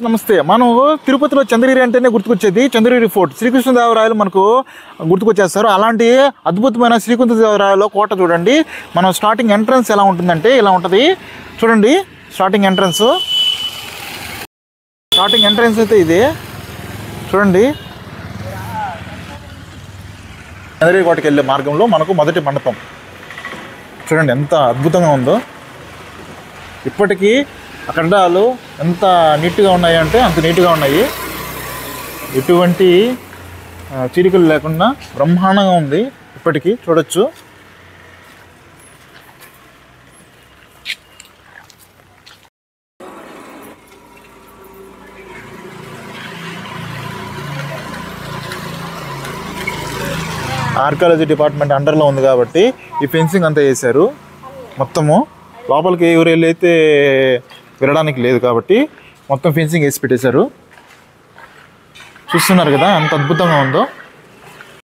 నమస్తే. మనం తిరుపతిలో చంద్రగిరి అంటేనే గుర్తుకొచ్చేది చంద్రగిరి ఫోర్ట్. శ్రీకృష్ణదేవరాయలు మనకు గుర్తుకొచ్చేస్తారు. అలాంటి అద్భుతమైన శ్రీకృష్ణదేవరాయలు కోట చూడండి. మనం స్టార్టింగ్ ఎంట్రన్స్ ఎలా ఉంటుందంటే ఇలా ఉంటుంది చూడండి. స్టార్టింగ్ ఎంట్రన్స్ అయితే ఇది చూడండి. చంద్రగిరి కోటకి వెళ్ళే మార్గంలో మనకు మొదటి మండపం చూడండి ఎంత అద్భుతంగా ఉందో. ఇప్పటికీ ఆ కట్టడాలు ఎంత నీట్గా ఉన్నాయి అంటే అంత నీట్గా ఉన్నాయి. ఎటువంటి చీలికలు లేకుండా బ్రహ్మాండంగా ఉంది. ఇప్పటికీ చూడొచ్చు. ఆర్కియాలజీ డిపార్ట్మెంట్ అండర్లో ఉంది కాబట్టి ఈ ఫెన్సింగ్ అంతా వేశారు. మొత్తము లోపలికి ఎవరు వెళ్ళైతే వెళ్ళడానికి లేదు కాబట్టి మొత్తం ఫెన్సింగ్ వేసి పెట్టేశారు. చూస్తున్నారు కదా ఎంత అద్భుతంగా ఉందో.